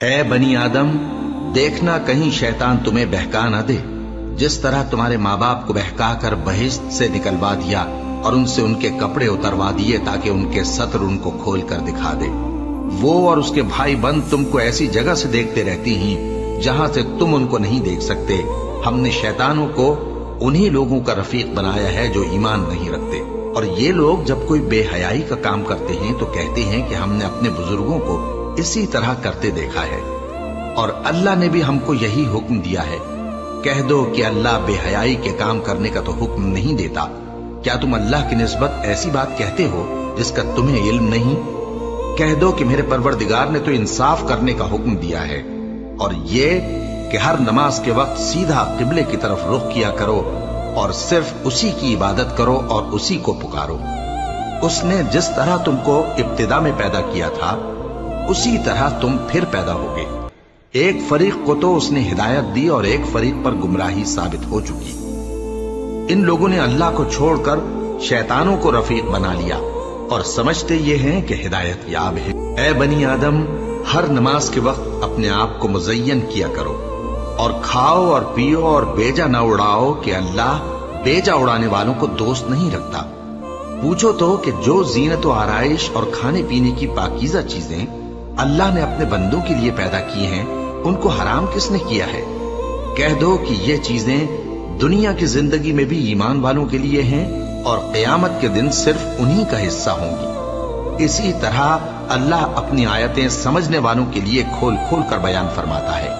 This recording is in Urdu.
اے بنی آدم، دیکھنا کہیں شیطان تمہیں بہکا نہ دے، جس طرح تمہارے ماں باپ کو بہکا کر بہشت سے نکلوا دیا اور ان سے ان کے کپڑے اتروا دیے تاکہ ان کے ستر ان کو کھول کر دکھا دے۔ وہ اور اس کے بھائی بند تم کو ایسی جگہ سے دیکھتے رہتی ہیں جہاں سے تم ان کو نہیں دیکھ سکتے۔ ہم نے شیطانوں کو انہی لوگوں کا رفیق بنایا ہے جو ایمان نہیں رکھتے، اور یہ لوگ جب کوئی بے حیائی کا کام کرتے ہیں تو کہتے ہیں کہ ہم نے اپنے بزرگوں کو اسی طرح کرتے دیکھا ہے، اور اللہ نے بھی ہم کو یہی حکم دیا ہے۔ کہہ دو کہ اللہ بے حیائی کے کام کرنے کا تو حکم نہیں دیتا۔ کیا تم اللہ کی نسبت ایسی بات کہتے ہو جس کا تمہیں علم نہیں؟ کہہ دو کہ میرے پروردگار نے تو انصاف کرنے کا حکم دیا ہے، اور یہ کہ ہر نماز کے وقت سیدھا قبلے کی طرف رخ کیا کرو اور صرف اسی کی عبادت کرو اور اسی کو پکارو۔ اس نے جس طرح تم کو ابتدا میں پیدا کیا تھا اسی طرح تم پھر پیدا ہوگے۔ ایک فریق کو تو اس نے ہدایت دی اور ایک فریق پر گمراہی ثابت ہو چکی۔ ان لوگوں نے اللہ کو چھوڑ کر شیطانوں کو رفیق بنا لیا اور سمجھتے یہ ہیں کہ ہدایت یاب ہے۔ اے بنی آدم، ہر نماز کے وقت اپنے آپ کو مزین کیا کرو، اور کھاؤ اور پیو اور بیجا نہ اڑاؤ کہ اللہ بیجا اڑانے والوں کو دوست نہیں رکھتا۔ پوچھو تو کہ جو زینت و آرائش اور کھانے پینے کی پاکیزہ چیزیں اللہ نے اپنے بندوں کے لیے پیدا کی ہیں ان کو حرام کس نے کیا ہے؟ کہہ دو کہ یہ چیزیں دنیا کی زندگی میں بھی ایمان والوں کے لیے ہیں اور قیامت کے دن صرف انہی کا حصہ ہوں گی۔ اسی طرح اللہ اپنی آیتیں سمجھنے والوں کے لیے کھول کھول کر بیان فرماتا ہے۔